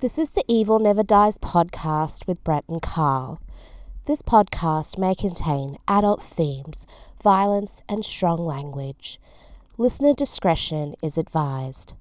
This is the Evil Never Dies podcast with Brett and Carl. This podcast may contain adult themes, violence, and strong language. Listener discretion is advised.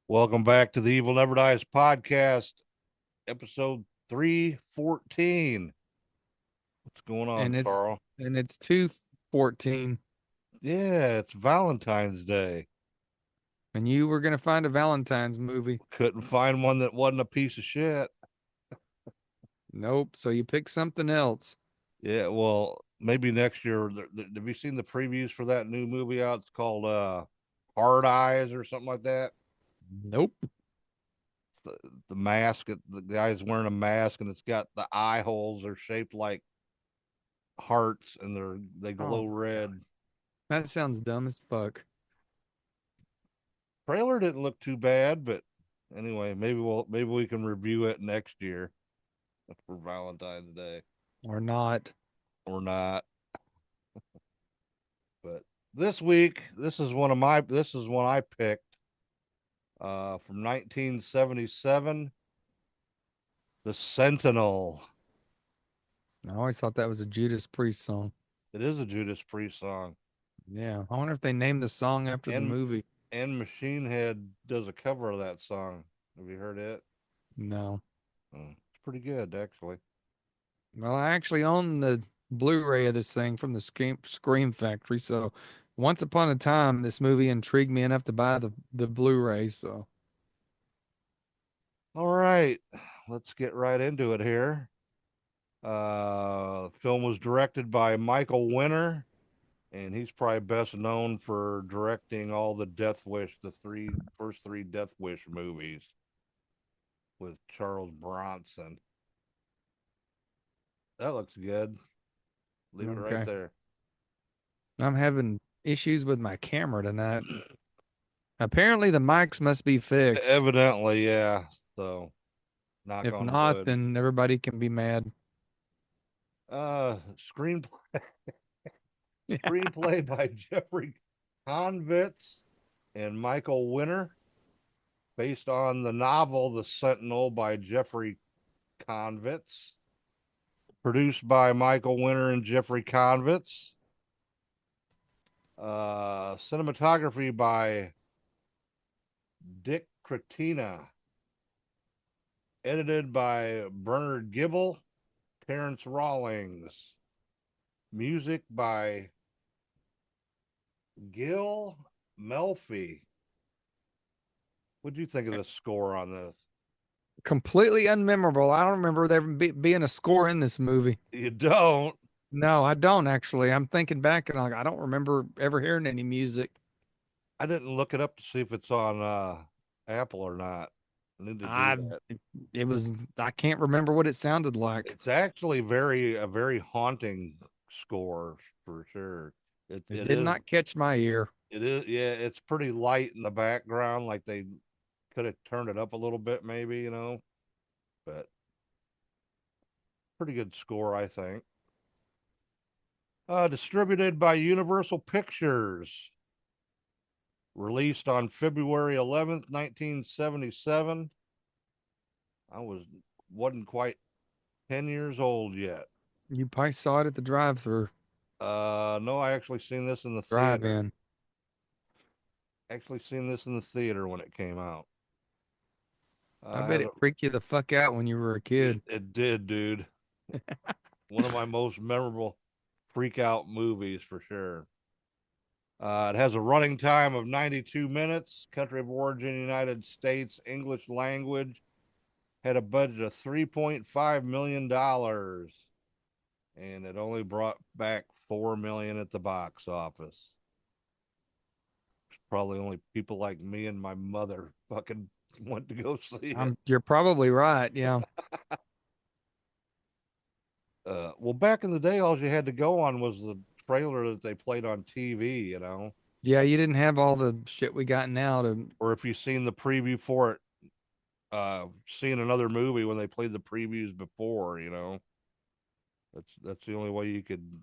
Welcome back to the Evil Never Dies podcast, episode 314. What's going on, Carl? And it's 2/14. Yeah, it's Valentine's Day. And you were going to find a Valentine's movie. Couldn't find one that wasn't a piece of shit. Nope. So you picked something else. Yeah, well, maybe next year. Have you seen the previews for that new movie out? It's called Hard Eyes or something like that. Nope. The mask, the guy's wearing a mask, and it's got the eye holes are shaped like hearts, and they glow red. That sounds dumb as fuck. Trailer didn't look too bad, but anyway, maybe we can review it next year for Valentine's Day, or not. But this week, this is one I picked. From 1977, The Sentinel. I always thought that was a Judas Priest song. It is a Judas Priest song. Yeah, I wonder if they named the song after the movie. And Machine Head does a cover of that song. Have you heard it? No. It's pretty good, actually. Well, I actually own the Blu-ray of this thing from the Scream Factory, so once upon a time, this movie intrigued me enough to buy the Blu-ray. So, all right, let's get right into it here. The film was directed by Michael Winner, and he's probably best known for directing all the Death Wish, first three Death Wish movies with Charles Bronson. That looks good. Leave it right there. I'm having issues with my camera tonight. Apparently the mics must be fixed. Evidently, yeah. So if not, then everybody can be mad. Screenplay by Jeffrey Convitz and Michael Winner, based on the novel The Sentinel by Jeffrey Convitz, produced by Michael Winner and Jeffrey Convitz. Cinematography by Dick Cretina. Edited by Bernard Gibble, Terrence Rawlings. Music by Gil Melfi. What'd you think of the score on this? Completely unmemorable. I don't remember there being a score in this movie. You don't? No, I don't actually. I'm thinking back and I don't remember ever hearing any music. I didn't look it up to see if it's on Apple or not. I need to do that. It was, I can't remember what it sounded like. It's actually a very haunting score for sure. It did not catch my ear. It is, yeah, it's pretty light in the background, like they could have turned it up a little bit maybe, but pretty good score, I think. Distributed by Universal Pictures. Released on February 11th, 1977. I wasn't quite 10 years old yet. You probably saw it at the drive-thru. No, I actually seen this in the drive-in. Actually seen this in the theater when it came out. I bet it freaked you the fuck out when you were a kid. It did, dude. One of my most memorable freak out movies for sure. It has a running time of 92 minutes. Country of origin, United States, English language. Had a budget of $3.5 million. And it only brought back $4 million at the box office. Probably only people like me and my mother fucking went to go see it. You're probably right. Yeah. Well, back in the day, all you had to go on was the trailer that they played on TV, Yeah, you didn't have all the shit we got now to. or if you seen the preview for it, seeing another movie when they played the previews before. That's the only way you could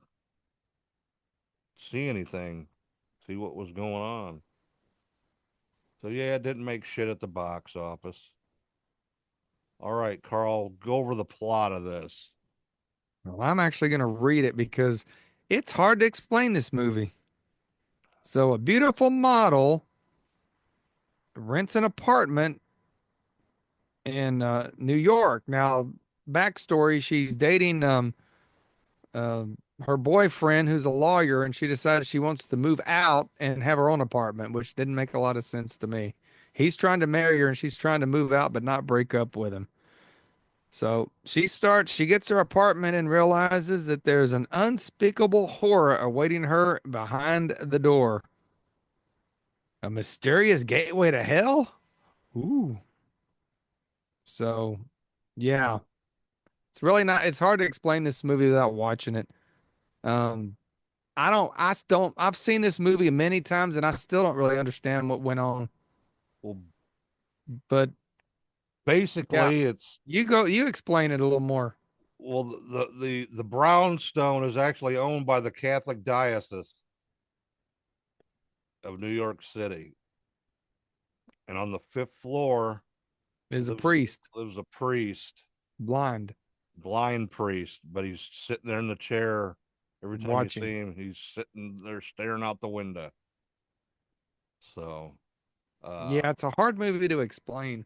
see anything, see what was going on. So yeah, it didn't make shit at the box office. All right, Carl, go over the plot of this. Well, I'm actually going to read it because it's hard to explain this movie. So, a beautiful model rents an apartment in New York. Now, backstory: she's dating uh, her boyfriend, who's a lawyer, and she decided she wants to move out and have her own apartment, which didn't make a lot of sense to me. He's trying to marry her, and she's trying to move out, but not break up with him. So she gets her apartment and realizes that there's an unspeakable horror awaiting her behind the door. A mysterious gateway to hell? Ooh. So, yeah. It's really not, it's hard to explain this movie without watching it. Um, I've seen this movie many times and I still don't really understand what went on. Well, But yeah, basically, it's you explain it a little more. well, the brownstone is actually owned by the Catholic Diocese of New York City, and on the fifth floor Is a lives priest, lives a priest, blind, blind priest, but he's sitting there in the chair. Every time you watching. see him, he's sitting there staring out the window. So, uh, Yeah, it's a hard movie to explain.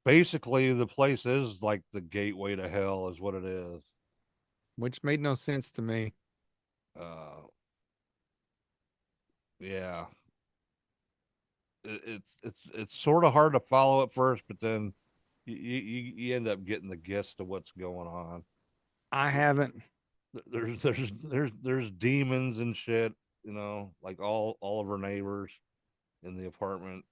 basically, the place is like the gateway to hell, is what it is. Which made no sense to me. Uh, yeah, it's sort of hard to follow at first, but then you end up getting the gist of what's going on. I haven't. There's demons and shit, like all of her neighbors in the apartment.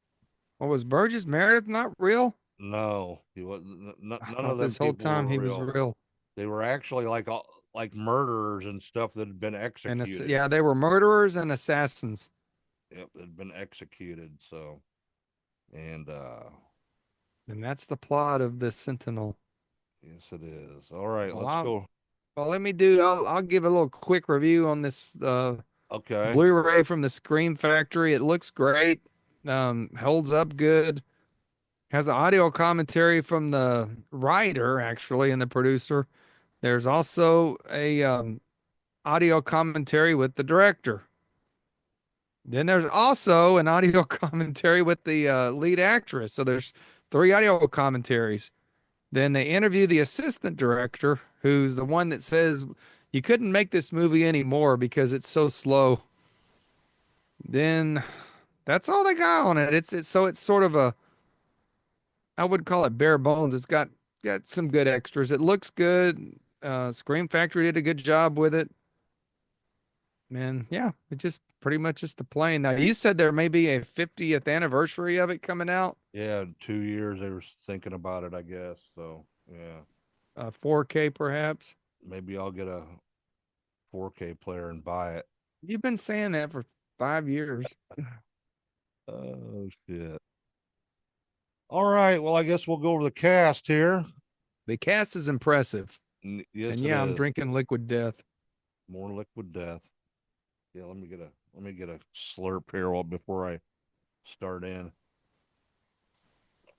What was Burgess Meredith not real? No, he wasn't. I None of thought them this whole people time were he was real. real. They were actually like murderers and stuff that had been executed. Yeah, they were murderers and assassins. Yep, had been executed. So, and And that's the plot of the Sentinel. yes, it is. All right, Well, let's go. let me do. I'll give a little quick review on this Okay. Blu-ray from the Scream Factory. It looks great. Holds up good. Has an audio commentary from the writer actually and the producer. There's also a audio commentary with the director. Then there's also an audio commentary with the lead actress. So there's three audio commentaries. Then they interview the assistant director, who's the one that says you couldn't make this movie anymore because it's so slow. Then that's all they got on it. It's sort of a, I would call it bare bones. It's got some good extras. It looks good. Scream Factory did a good job with it. And yeah, it just pretty much just the plane. Now you said there may be a 50th anniversary of it coming out, Yeah, in 2 years they were thinking about it, I guess. So yeah, 4K perhaps. maybe I'll get a 4K player and buy it. You've been saying that for 5 years. Oh shit. All right. Well, I guess we'll go over the cast here. The cast is impressive. Yes, And it yeah, I'm is. drinking Liquid Death. More liquid death. Yeah, let me get a slurp here before I start in.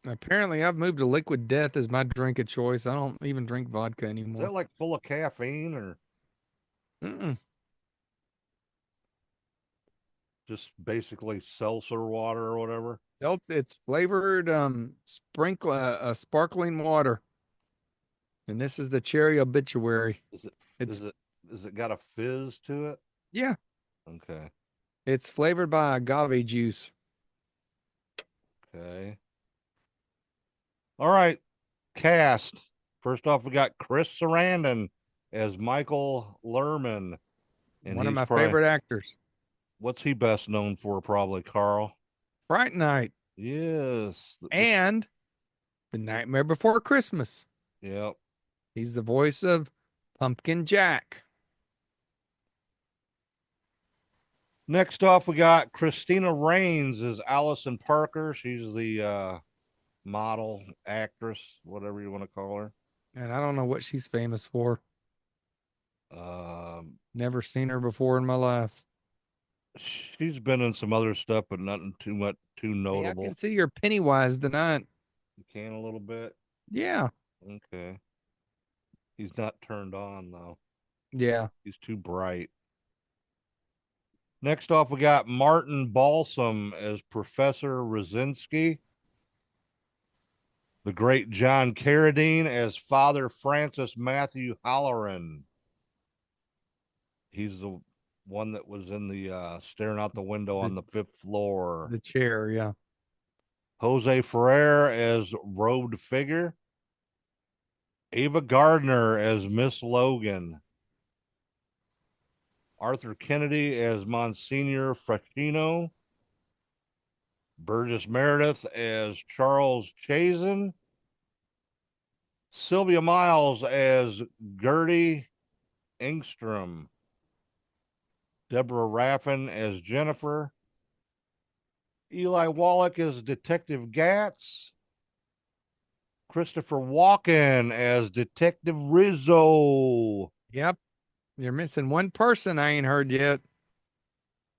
Apparently, I've moved to Liquid Death as my drink of choice. I don't even drink vodka Is anymore. that like full of caffeine or Mm-mm. just basically seltzer water or whatever? It's flavored sparkling water. And this is the cherry obituary. Is it It's is it is it got a fizz to it? Yeah, Okay. it's flavored by agave juice. Okay. All right. Cast. First off, we got Chris Sarrandon as Michael Lerman. And One of he's my probably favorite actors. What's he best known for? Probably Carl. Fright Night Yes. and The Nightmare Before Christmas. Yep. He's the voice of Pumpkin Jack. Next off, we got Christina Rains as Allison Parker. She's the model, actress, whatever you want to call her. And I don't know what she's famous for. Never seen her before in my life. She's been in some other stuff, but nothing too Hey, I notable. can see your Pennywise tonight. You can a little bit. Yeah. Okay. He's not turned on though. Yeah. He's too bright. Next off, we got Martin Balsam as Professor Rosinski. The great John Carradine as Father Francis Matthew Halloran. He's the one that was in the staring out the window on the 5th floor. The chair, yeah. Jose Ferrer as robed figure. Ava Gardner as Miss Logan. Arthur Kennedy as Monsignor Frashino. Burgess Meredith as Charles Chazen. Sylvia Miles as Gertie Engstrom. Deborah Raffin as Jennifer. Eli Wallach as Detective Gatz. Christopher Walken as Detective Rizzo. Yep. You're missing one person I ain't heard yet.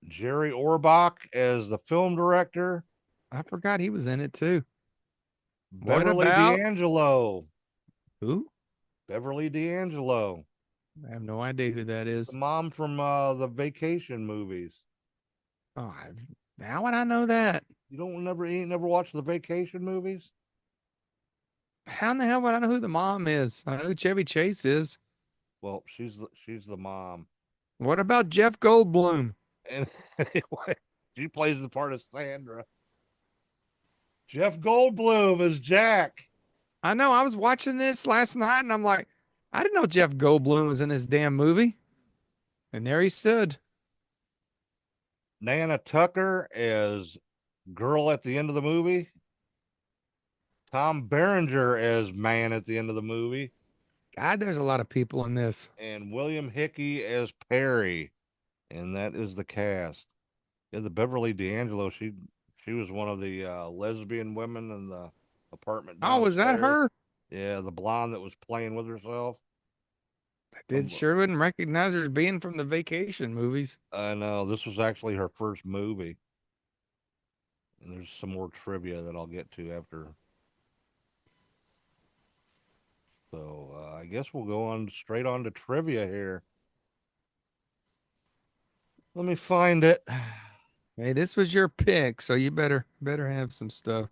Jerry Orbach as the film director. I forgot he was in it too. Beverly D'Angelo. Who? Beverly D'Angelo. I have no idea who that is. The mom from the Vacation movies. Oh, how would I know that? You ain't never watched the Vacation movies? How in the hell would I know who the mom is? I know who Chevy Chase is. Well, she's the mom. What about Jeff Goldblum? And she plays the part of Sandra. Jeff Goldblum is Jack. I know. I was watching this last night and I'm like, I didn't know Jeff Goldblum was in this damn movie. And there he stood. Nana Tucker as girl at the end of the movie. Tom Berenger as man at the end of the movie. God, there's a lot of people in this. And William Hickey as Perry. And that is the cast. Yeah, the Beverly D'Angelo, she was one of the lesbian women in the apartment downstairs. Oh, was that her? Yeah, the blonde that was playing with herself. Sure wouldn't recognize her as being from the Vacation movies. I know. This was actually her first movie. And there's some more trivia that I'll get to after. So I guess we'll go straight on to trivia here. Let me find it. Hey, this was your pick, so you better have some stuff.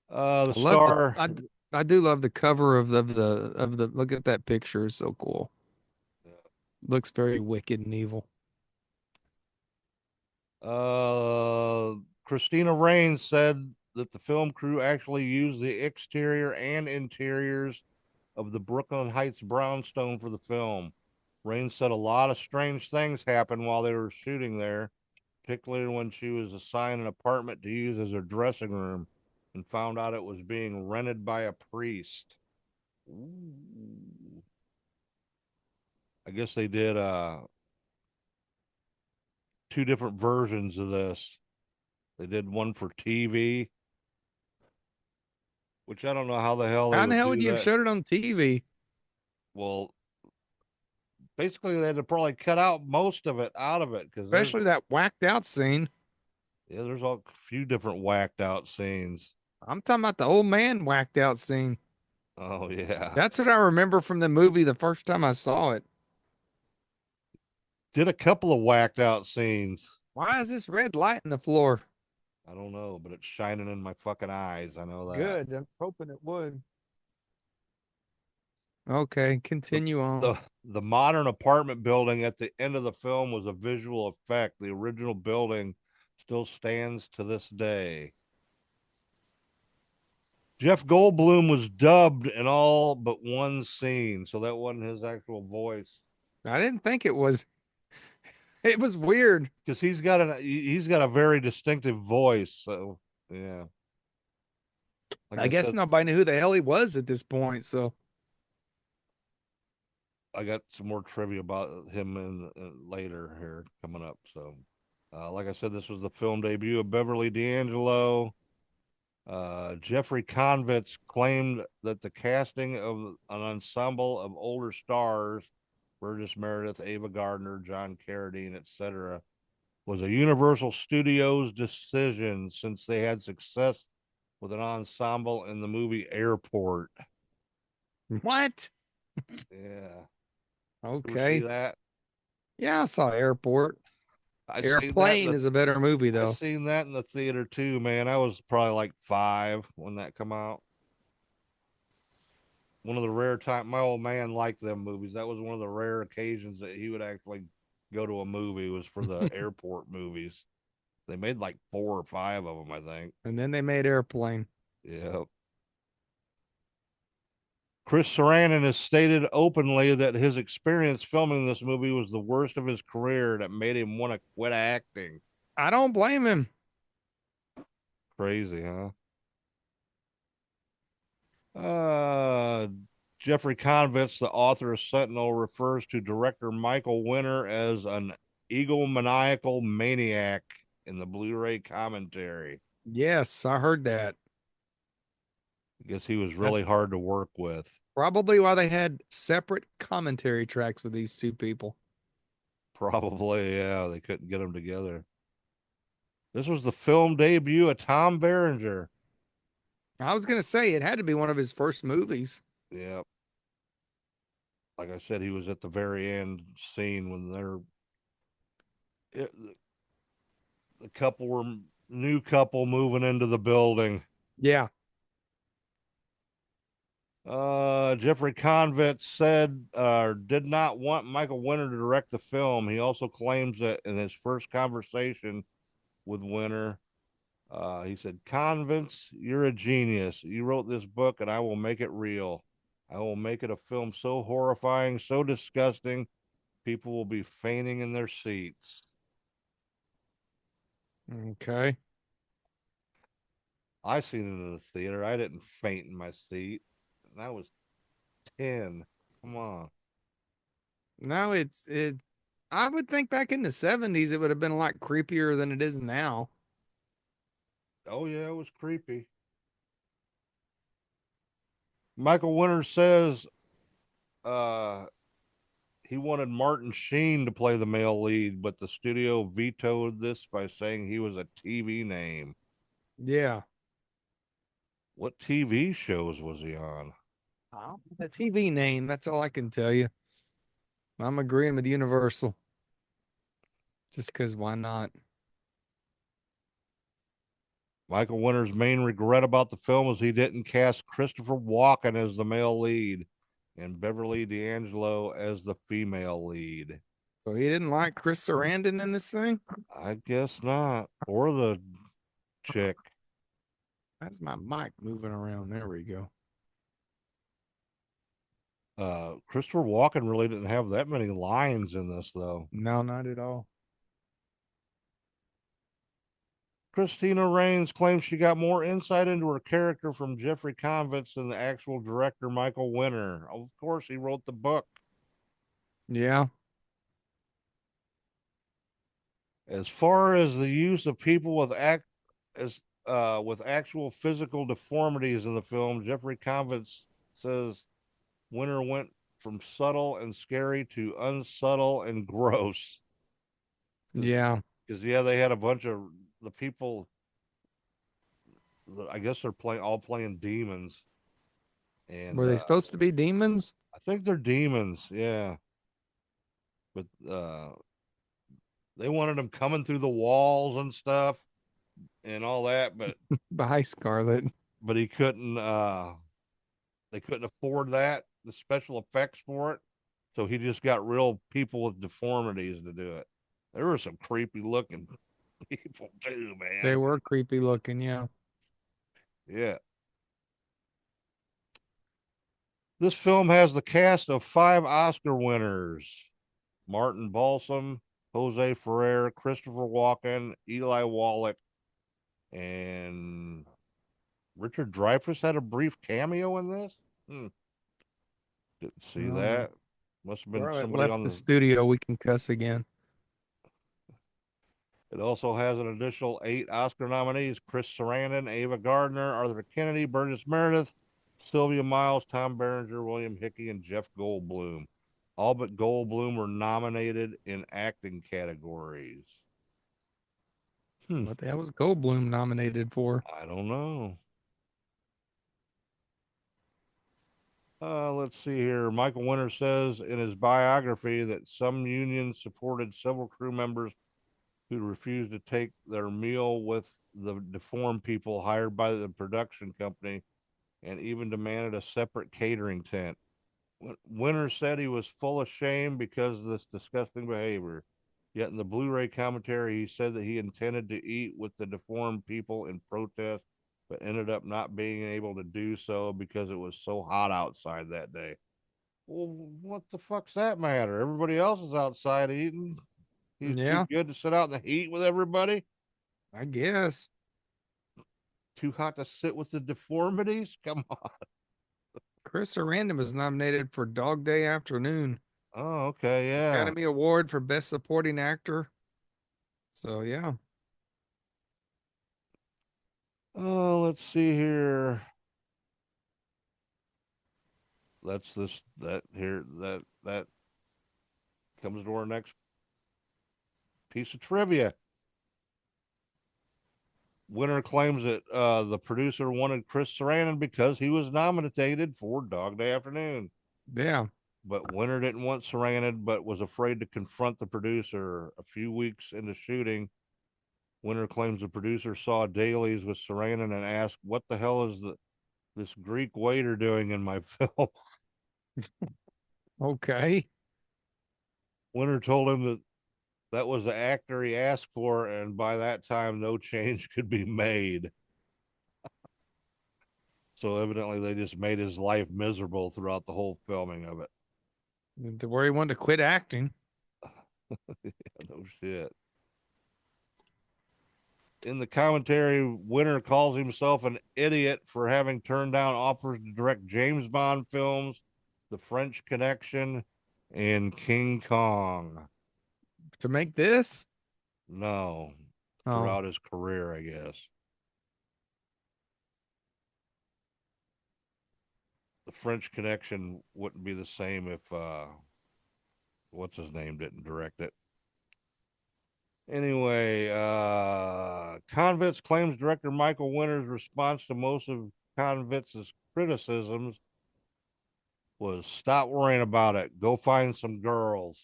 The star. I do love the cover of the look at that picture. It's so cool. Yeah. Looks very wicked and evil. Christina Rains said that the film crew actually used the exterior and interiors of the Brooklyn Heights brownstone for the film. Rains said a lot of strange things happened while they were shooting there, particularly when she was assigned an apartment to use as her dressing room and found out it was being rented by a priest. Ooh. I guess they did two different versions of this. They did one for TV, which I don't know how the hell would you have showed it on TV? Well, basically they had to probably cut out most of it out of it, because especially that whacked out scene. Yeah, there's a few different whacked out scenes. I'm talking about the old man whacked out scene. Oh yeah, that's what I remember from the movie the first time I saw it. Did a couple of whacked out scenes. Why is this red light in the floor? I don't know, but it's shining in my fucking eyes. I know that. Good. I'm hoping it would. Okay, continue on. The modern apartment building at the end of the film was a visual effect. The original building still stands to this day. Jeff Goldblum was dubbed in all but one scene, so that wasn't his actual voice. I didn't think it was. It was weird. because he's got a very distinctive voice. So yeah, like I I guess said, nobody knew who the hell he was at this point. So I got some more trivia about him later here coming up. So, like I said, this was the film debut of Beverly D'Angelo. Jeffrey Convitz claimed that the casting of an ensemble of older stars, Burgess Meredith, Ava Gardner, John Carradine, etc., was a Universal Studios decision since they had success with an ensemble in the movie Airport. what? Yeah. Ever see Okay. that? Yeah, I saw Airport. I seen that in Airplane is a better movie I though. seen that in the theater too, man. I was probably like 5 when that come out. One of the rare time my old man liked them movies. That was one of the rare occasions that he would actually go to a movie was for the airport movies. They made like 4 or 5 of them, I think. And then they made Airplane. Yeah. Chris Sarrandon has stated openly that his experience filming this movie was the worst of his career that made him want to quit acting. I don't blame him. Crazy, huh? Uh, Jeffrey Convitz, the author of Sentinel, refers to director Michael Winter as an egomaniacal maniac in the Blu-ray commentary. Yes, I heard that. I guess he was That's really hard to work with. probably why they had separate commentary tracks with these two people. Probably, yeah, they couldn't get them together. This was the film debut of Tom Berenger. I was gonna say it had to be one of his first movies. Yeah, like I said, he was at the very end scene when it, the couple were new couple moving into the building. Yeah. Jeffrey Convitz said did not want Michael Winter to direct the film. He also claims that in his first conversation with Winter, he said, "Convitz, you're a genius. You wrote this book, and I will make it real. I will make it a film so horrifying, so disgusting, people will be fainting in their seats." Okay. I seen it in the theater. I didn't faint in my seat. And I was 10. Come on. No, it I would think back in the 70s it would have been a lot creepier than it is now. Oh yeah, it was creepy. Michael Winter says uh he wanted Martin Sheen to play the male lead, but the studio vetoed this by saying he was a TV name. Yeah. What TV shows was he on? The TV name, that's all I can tell you. I'm agreeing with Universal. Just because why not? Michael Winter's main regret about the film is he didn't cast Christopher Walken as the male lead and Beverly D'Angelo as the female lead. So he didn't like Chris Sarandon in this thing? I guess not. Or the chick. That's my mic moving around. There we go. Christopher Walken really didn't have that many lines in this, though. No, not at all. Christina Rains claims she got more insight into her character from Jeffrey Convitz than the actual director, Michael Winter. Of course, he wrote the book. Yeah. As far as the use of people with actual physical deformities in the film, Jeffrey Convitz says Winter went from subtle and scary to unsubtle and gross. Yeah. Because yeah, they had a bunch of the people. I guess they're playing demons, and Were they supposed to be demons? I think they're demons. Yeah, but they wanted them coming through the walls and stuff and all that, By Scarlet. but he couldn't. They couldn't afford the special effects for it, so he just got real people with deformities to do it. There were some creepy looking people too, man. They were creepy looking, yeah. Yeah. This film has the cast of 5 Oscar winners: Martin Balsam, Jose Ferrer, Christopher Walken, Eli Wallach, and Richard Dreyfuss had a brief cameo in this. Didn't see Um, that. Must have been Before I somebody left on the the. studio, we can cuss again. It also has an additional 8 Oscar nominees: Chris Sarandon, Ava Gardner, Arthur Kennedy, Burgess Meredith, Sylvia Miles, Tom Berenger, William Hickey, and Jeff Goldblum. All but Goldblum were nominated in acting categories. What the hell was Goldblum nominated for? I don't know. Let's see here. Michael Winter says in his biography that some unions supported several crew members who refused to take their meal with the deformed people hired by the production company and even demanded a separate catering tent. Winter said he was full of shame because of this disgusting behavior. Yet in the Blu-ray commentary, he said that he intended to eat with the deformed people in protest, but ended up not being able to do so because it was so hot outside that day. Well, what the fuck's that matter? Everybody else is outside eating. He's too Yeah, good to sit out in the heat with everybody. I guess. Too hot to sit with the deformities. Come on. Chris Sarandon was nominated for Dog Day Afternoon, Oh, okay, yeah. Academy Award for Best Supporting Actor. So yeah, Oh, let's see here. That's this that here that comes to our next piece of trivia. Winner claims that the producer wanted Chris Sarandon because he was nominated for Dog Day Afternoon. yeah. But Winter didn't want Sarandon, but was afraid to confront the producer. A few weeks into shooting, Winter claims the producer saw dailies with Sarandon and asked, "What the hell is this Greek waiter doing in my film?" Okay. Winter told him that that was the actor he asked for, and by that time, no change could be made. So evidently, they just made his life miserable throughout the whole filming of it. To where he wanted to quit acting. Yeah, no shit. In the commentary, Winter calls himself an idiot for having turned down offers to direct James Bond films, The French Connection, and King Kong. To make this? No, Oh, throughout his career, I guess. The French Connection wouldn't be the same if what's his name didn't direct it. Anyway, Convicts claims director Michael Winter's response to most of Convicts' criticisms was stop worrying about it. Go find some girls.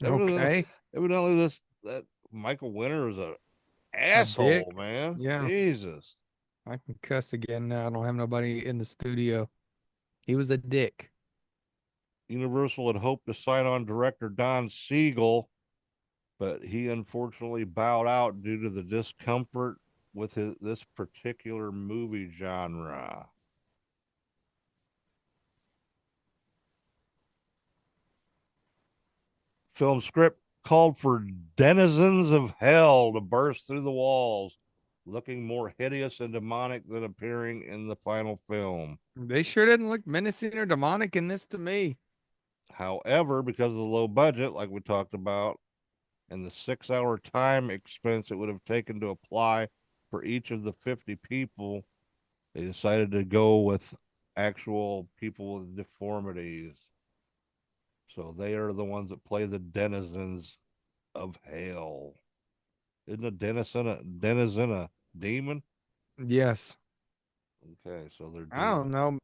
Evidently, okay. evidently this that Michael Winter is a A dick. asshole, man. Yeah. Jesus. I can cuss again now. I don't have nobody in the studio. He was a dick. Universal had hoped to sign on director Don Siegel, but he unfortunately bowed out due to the discomfort with this particular movie genre. Film script called for denizens of hell to burst through the walls, looking more hideous and demonic than appearing in the final film. They sure didn't look menacing or demonic in this to me. However, because of the low budget, like we talked about, and the 6 hour time expense it would have taken to apply for each of the 50 people, they decided to go with actual people with deformities. So they are the ones that play the denizens of hell. Isn't a denizen a demon? Yes. Okay, so they're I don't demons. know.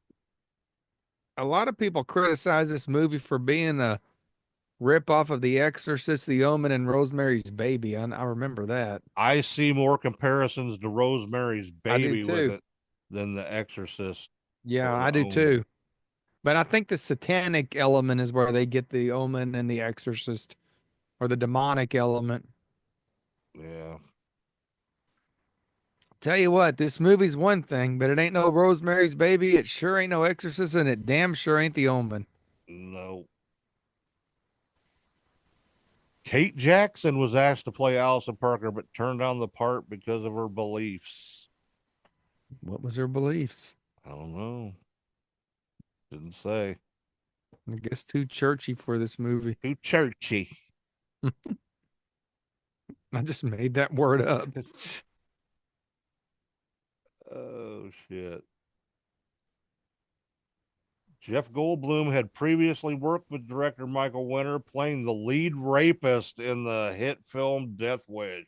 A lot of people criticize this movie for being a rip off of The Exorcist, The Omen, and Rosemary's Baby. I remember that. I see more comparisons to Rosemary's I do Baby with too. it than The Exorcist Yeah, or The I do Omen. too. But I think the satanic element is where they get The Omen and The Exorcist, or the demonic element. Yeah, Tell you what, this movie's one thing, but it ain't no Rosemary's Baby. It sure ain't no Exorcist, and it damn sure ain't The Omen. no. Kate Jackson was asked to play Allison Parker, but turned down the part because of her beliefs. What was her beliefs? I don't know. Didn't say. I guess too churchy for this movie. Too churchy. I just made that word up. Oh, shit. Jeff Goldblum had previously worked with director Michael Winter, playing the lead rapist in the hit film Death Wish.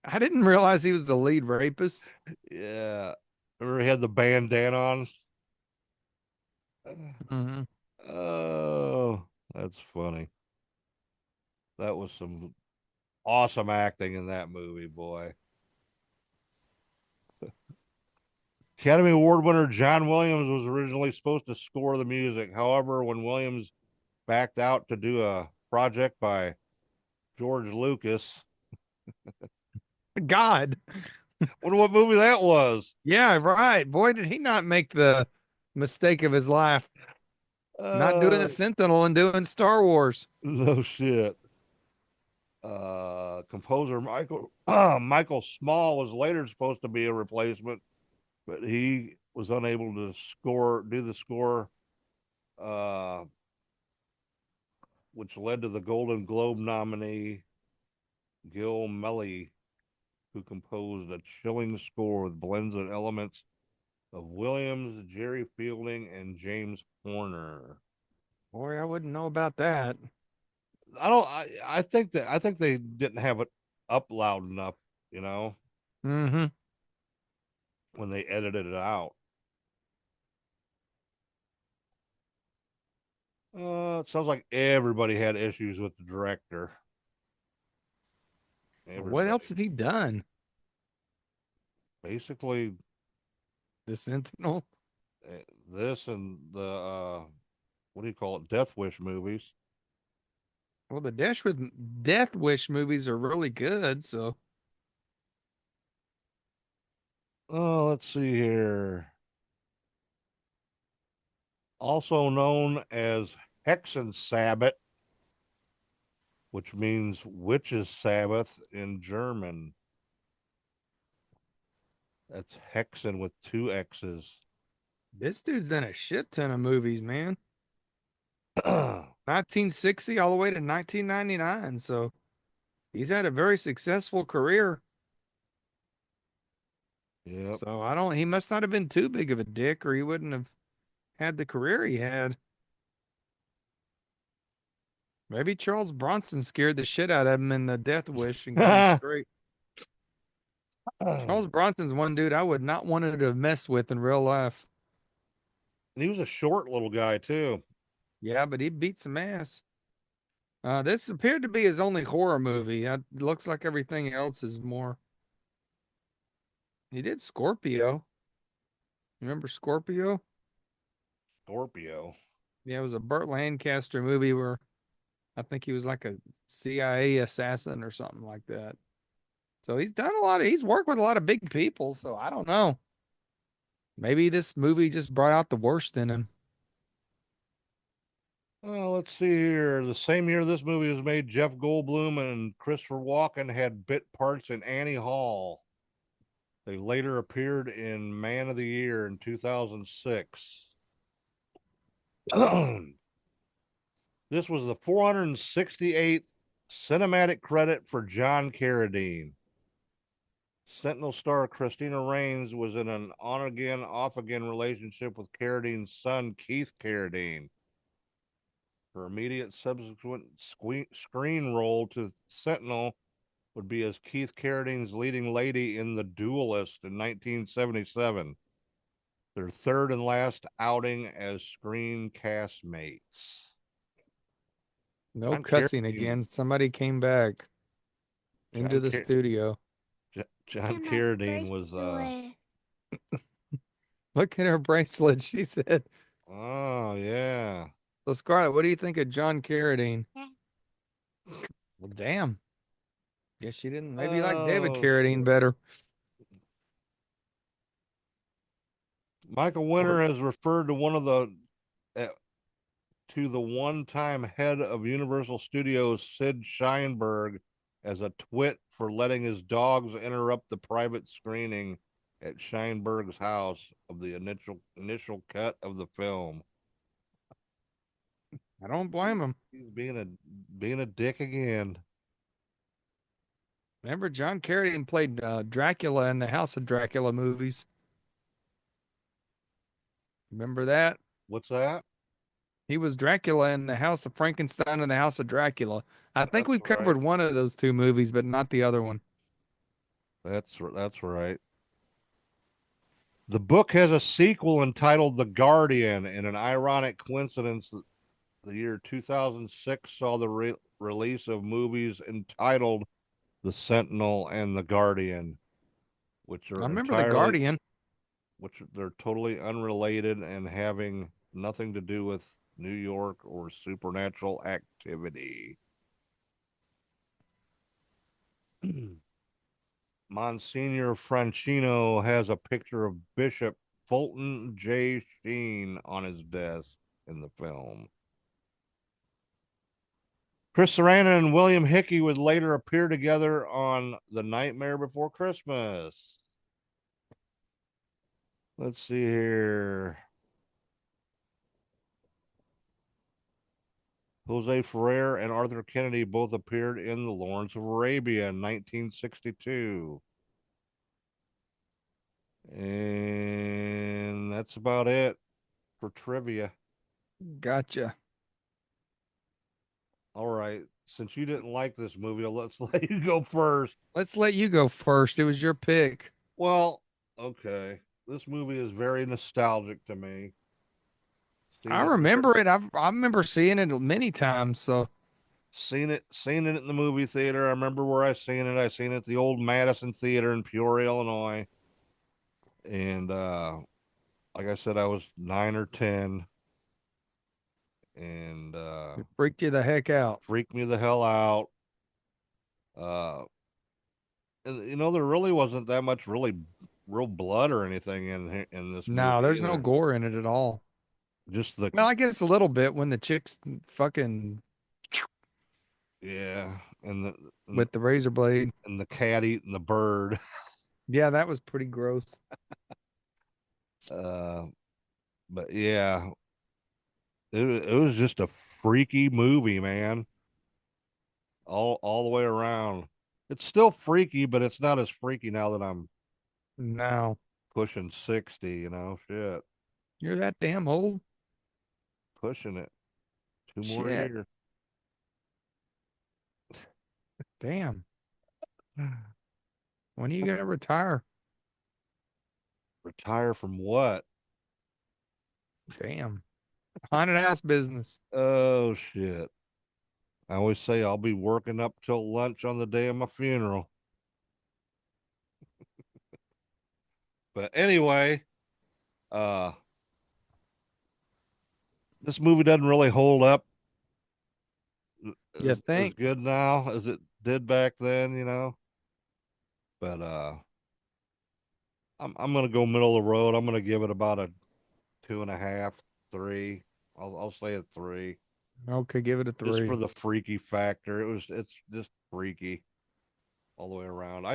I didn't realize he was the lead rapist. Yeah. Remember he had the bandana on? Mm-hmm. Oh, that's funny. That was some awesome acting in that movie, boy. Academy Award winner John Williams was originally supposed to score the music. However, when Williams backed out to do a project by George Lucas, God. wonder what movie that was. Yeah, right. Boy, did he not make the mistake of his life. Not doing the Sentinel and doing Star Wars. No shit. Composer Michael Small was later supposed to be a replacement, but he was unable to do the score, which led to the Golden Globe nominee Gil Melly, who composed a chilling score with blends and elements of Williams, Jerry Fielding, and James Horner. Boy, I wouldn't know about that. I think they didn't have it up loud enough, you know, Mm-hmm. when they edited it out. It sounds like everybody had issues with the director. What Everybody. else had he done? Basically, The Sentinel? this and the what do you call it? Death Wish movies. Well, the Death Wish movies are really good, so Oh, let's see here. Also known as Hexen Sabbath, which means witches' Sabbath in German. That's Hexen with two X's. this dude's done a shit ton of movies, man. 1960 all the way to 1999, so he's had a very successful career. Yep. So he must not have been too big of a dick, or he wouldn't have had the career he had. Maybe Charles Bronson scared the shit out of him in the Death Wish and got him straight. Charles Bronson's one dude I would not want to mess with in real life. And he was a short little guy too. Yeah, but he beat some ass. This appeared to be his only horror movie. It looks like everything else is more. He did Scorpio. Remember Scorpio? Scorpio. Yeah, it was a Burt Lancaster movie where I think he was like a CIA assassin or something like that. So he's worked with a lot of big people. So I don't know. Maybe this movie just brought out the worst in him. Well, let's see here. The same year this movie was made, Jeff Goldblum and Christopher Walken had bit parts in Annie Hall. They later appeared in Man of the Year in 2006. This was the 468th cinematic credit for John Carradine. Sentinel star Christina Rains was in an on-again, off-again relationship with Carradine's son, Keith Carradine. Her immediate subsequent screen role to Sentinel would be as Keith Carradine's leading lady in The Duelist in 1977. Their third and last outing as screen castmates. No John cussing Carradine, again. Somebody came back into the studio. John Carradine was Look at her bracelet, she said. oh yeah. So Scarlett, what do you think of John Carradine? Well, damn. Guess she didn't. Maybe you like David Carradine better. Michael Winter has referred to one of the to the one-time head of Universal Studios, Sid Sheinberg, as a twit for letting his dogs interrupt the private screening at Sheinberg's house of the initial cut of the film. I don't blame him. He's being a dick again. Remember, John Carradine played Dracula in the House of Dracula movies. Remember that? What's that? He was Dracula in the House of Frankenstein and the House of Dracula. I think That's we've right. covered one of those two movies, but not the other one. That's right. The book has a sequel entitled The Guardian, and an ironic coincidence that the year 2006 saw the release of movies entitled The Sentinel and The Guardian, which I are remember The Guardian. which they're totally unrelated and having nothing to do with New York or supernatural activity. Monsignor Franchino has a picture of Bishop Fulton J. Sheen on his desk in the film. Chris Sarrandon and William Hickey would later appear together on The Nightmare Before Christmas. Let's see here. Jose Ferrer and Arthur Kennedy both appeared in The Lawrence of Arabia in 1962. And that's about it for trivia. Gotcha. All right. Since you didn't like this movie, let's let you go first. Let's let you go first. It was your pick. Well, okay. This movie is very nostalgic to me. I remember it. I remember seeing it many times. So seen it in the movie theater. I remember where I seen it. I seen it at the old Madison Theater in Peoria, Illinois. And like I said, I was 9 or 10. And it freaked you the heck out. Freaked me the hell out. And you know, there really wasn't that much real blood or anything in this movie. No, there's no gore in it at all. Just the Well, I guess a little bit when the chick's fucking yeah, and with the razor blade and the cat eating the bird. Yeah, that was pretty gross. But yeah, it was just a freaky movie, man. All the way around. It's still freaky, but it's not as freaky now that I'm No, pushing 60, you know, shit. you're that damn old. Pushing it. 2 more Shit. years. Damn. When are you gonna retire? Retire from what? Damn. Haunted house business. Oh shit. I always say I'll be working up till lunch on the day of my funeral. But anyway, uh this movie doesn't really hold up You as think? good now as it did back then, you know. But I'm gonna go middle of the road. I'm gonna give it about a 2.5, 3. I'll say a 3. Okay, give it a Just 3. for the freaky factor. It's just freaky all the way around.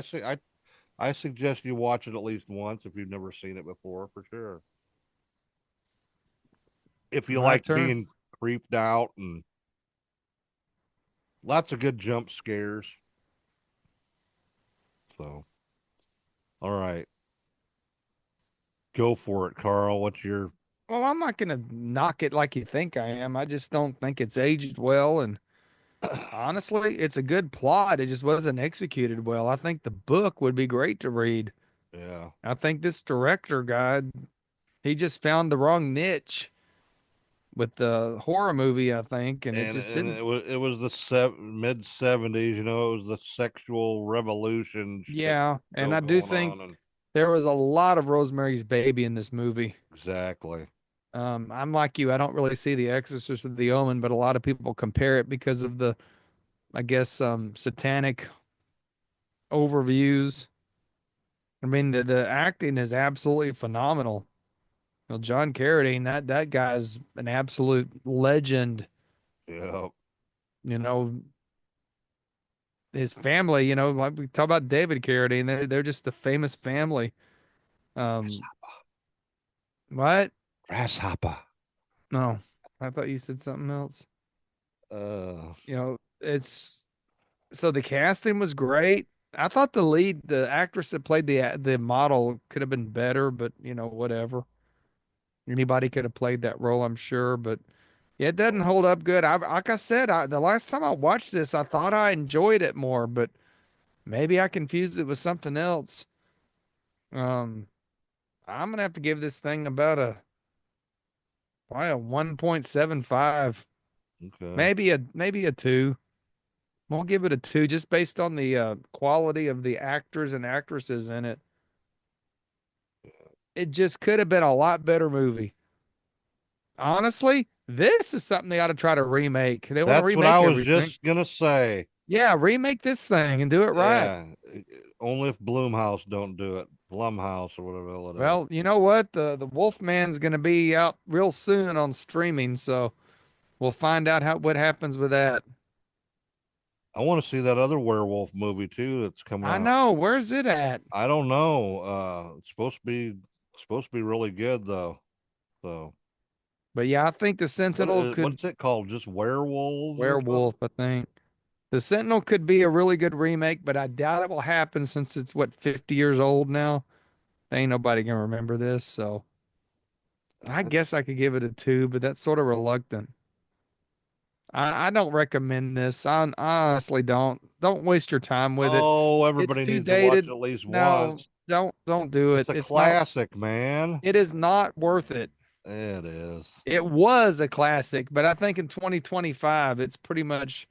I suggest you watch it at least once if you've never seen it before, for sure. If you My like turn. being creeped out, and lots of good jump scares. So, all right. Go for it, Carl. What's your Well, I'm not gonna knock it like you think I am. I just don't think it's aged well, and honestly, it's a good plot. It just wasn't executed well. I think the book would be great to read. yeah. I think this director guy, he just found the wrong niche with the horror movie, I think, and it just And didn't. it was the mid 70s, you know, it was the sexual revolution shit Yeah, and still I do going think on, and there was a lot of Rosemary's Baby in this movie. exactly. I'm like you. I don't really see The Exorcist or The Omen, but a lot of people compare it because of the, I guess, satanic overviews. I mean, the acting is absolutely phenomenal. Well, John Carradine, that guy's an absolute legend. Yeah. You know, his family, like we talk about David Carradine, they're just a famous family. Um, what? Grasshopper. No, I thought you said something else. Uh, It's so the casting was great. I thought the actress that played the model could have been better, but whatever. Anybody could have played that role, I'm sure, but yeah, it doesn't hold up good. Like I said, the last time I watched this, I thought I enjoyed it more, but maybe I confused it with something else. Um, I'm gonna have to give this thing about probably a 1.75, okay. maybe a 2. We'll give it a 2 just based on the quality of the actors and actresses in it. It just could have been a lot better movie. Honestly, this is something they ought to try to remake. They want to That's what I remake was everything. just gonna say. Yeah, remake this thing and do it right. Yeah. Only if Blumhouse don't do it. Blumhouse or whatever the hell it is. Well, you know what? The Wolfman's going to be out real soon on streaming, so we'll find out what happens with that. I want to see that other werewolf movie too that's coming I out. know. Where's it at? I don't know. It's supposed to be really good though. So But yeah, I think the Sentinel could what's it called? Just werewolves or something? Werewolf, I think. The Sentinel could be a really good remake, but I doubt it will happen since it's 50 years old now. Ain't nobody gonna remember this, so I guess I could give it a 2, but that's sort of reluctant. I don't recommend this. I honestly don't. Don't waste your time with it. Oh, It's everybody too needs to watch dated. at least No, once. don't do it. It's a It's not. classic, man. It is not worth it. It is. It was a classic, but I think in 2025, it's pretty much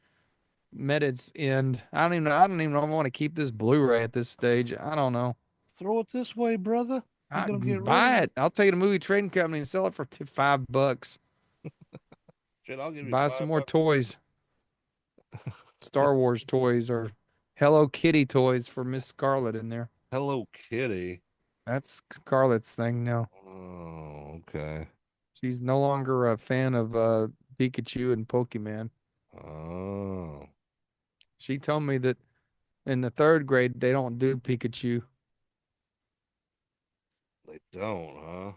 met its end. I don't even know. I don't even know if I want to keep this Blu-ray at this stage. I don't know. Throw it this way, brother. You're I gonna get rid buy of it. I'll take it to movie trading company and sell it for $5. Shit, I'll give you Buy some more $5. toys. Star Wars toys or Hello Kitty toys for Miss Scarlet in there. Hello Kitty. That's Scarlet's thing now. Oh, okay. She's no longer a fan of Pikachu and Pokemon. Oh, She told me that in the 3rd grade they don't do Pikachu. they don't, huh?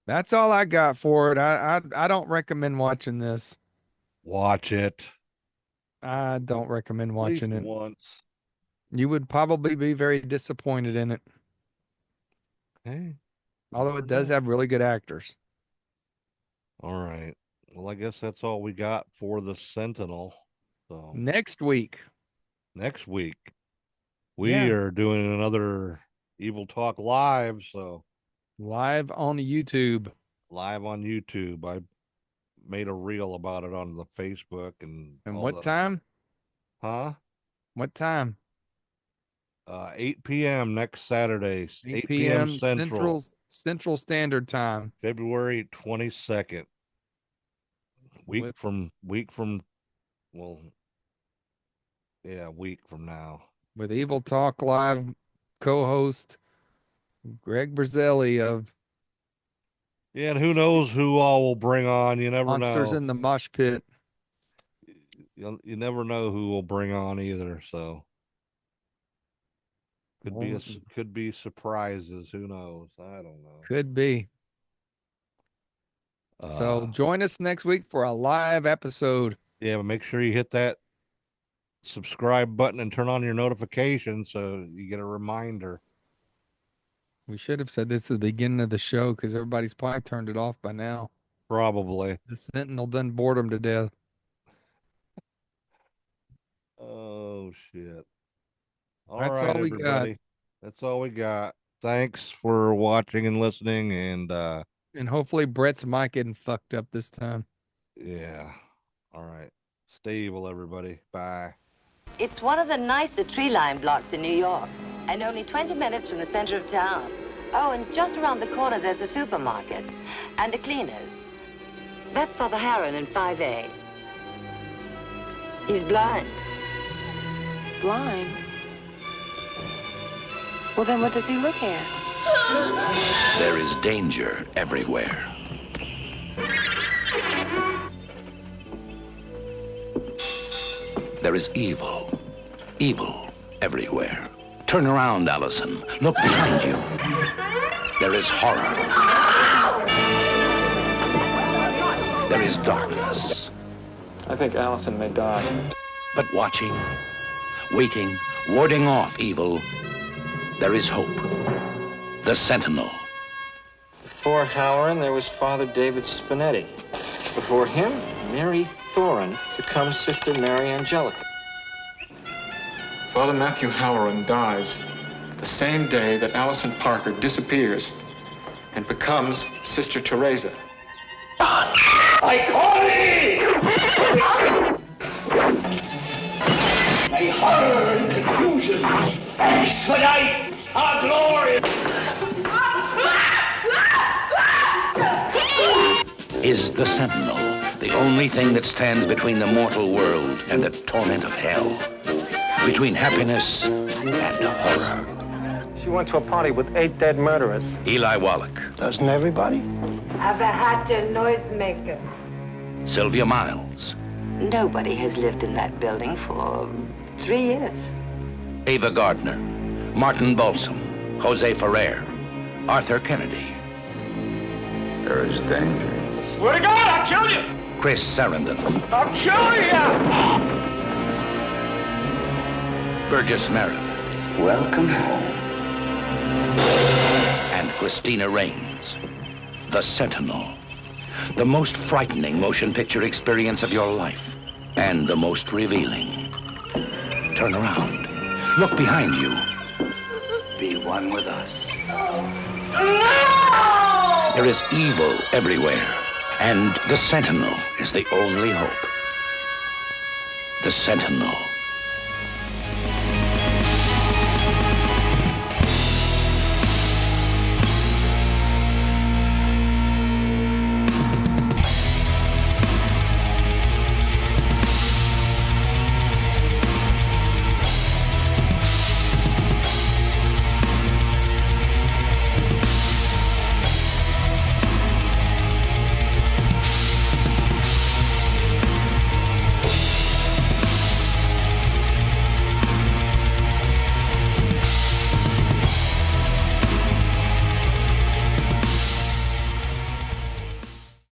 That's all I got for it. I don't recommend watching this. Watch it. I don't recommend At watching least it. once. You would probably be very disappointed in it. Hey. Although it does have really good actors. All right. Well, I guess that's all we got for the Sentinel. So Next week. next week we are doing another Evil Talk live. So Live on YouTube. live on YouTube. I made a reel about it on the Facebook and What time? Huh? What time? 8 p.m. next Saturday. 8 p.m. Central Standard Time. February 22nd. Week from well, yeah, a week from now. With Evil Talk Live co-host Greg Brazelli of Yeah, and who knows who all will bring on. You never Monsters know. in the Mosh Pit. You never know who will bring on either. So could be surprises. Who knows? I don't know. Could be. So join us next week for a live episode. Yeah, but make sure you hit that subscribe button and turn on your notifications so you get a reminder. We should have said this at the beginning of the show because everybody's probably turned it off by now. Probably. The Sentinel done bored them to death. Oh, shit. That's all we everybody. got. That's all we got. Thanks for watching and listening. And hopefully Brett's mic isn't fucked up this time. Yeah. All right. Stay evil, everybody. Bye. It's one of the nicer tree-lined blocks in New York, and only 20 minutes from the center of town. Oh, and just around the corner, there's a supermarket and a cleaner's. That's Father Harron in 5A. He's blind. Blind? Well, then what does he look at? There is danger everywhere. There is evil. Evil everywhere. Turn around, Allison. Look behind you. There is horror. There is darkness. I think Allison may die. But watching, waiting, warding off evil, there is hope. The Sentinel. Before Halloran, there was Father David Spinetti. Before him, Mary Thorin becomes Sister Mary Angelica. Father Matthew Halloran dies the same day that Allison Parker disappears and becomes Sister Teresa. I call thee! May horror and confusion expedite our glory! Is the Sentinel the only thing that stands between the mortal world and the torment of hell? Between happiness and horror? She went to a party with 8 dead murderers. Eli Wallach. Doesn't everybody? I've had a noisemaker. Sylvia Miles. Nobody has lived in that building for 3 years. Ava Gardner. Martin Balsam. Jose Ferrer. Arthur Kennedy. There is danger. I swear to God, I'll kill you! Chris Sarrandon. I'll kill you! Burgess Meredith. Welcome home. And Christina Raines. The Sentinel. The most frightening motion picture experience of your life. And the most revealing. Turn around. Look behind you. Be one with us. No! There is evil everywhere. And the Sentinel is the only hope. The Sentinel.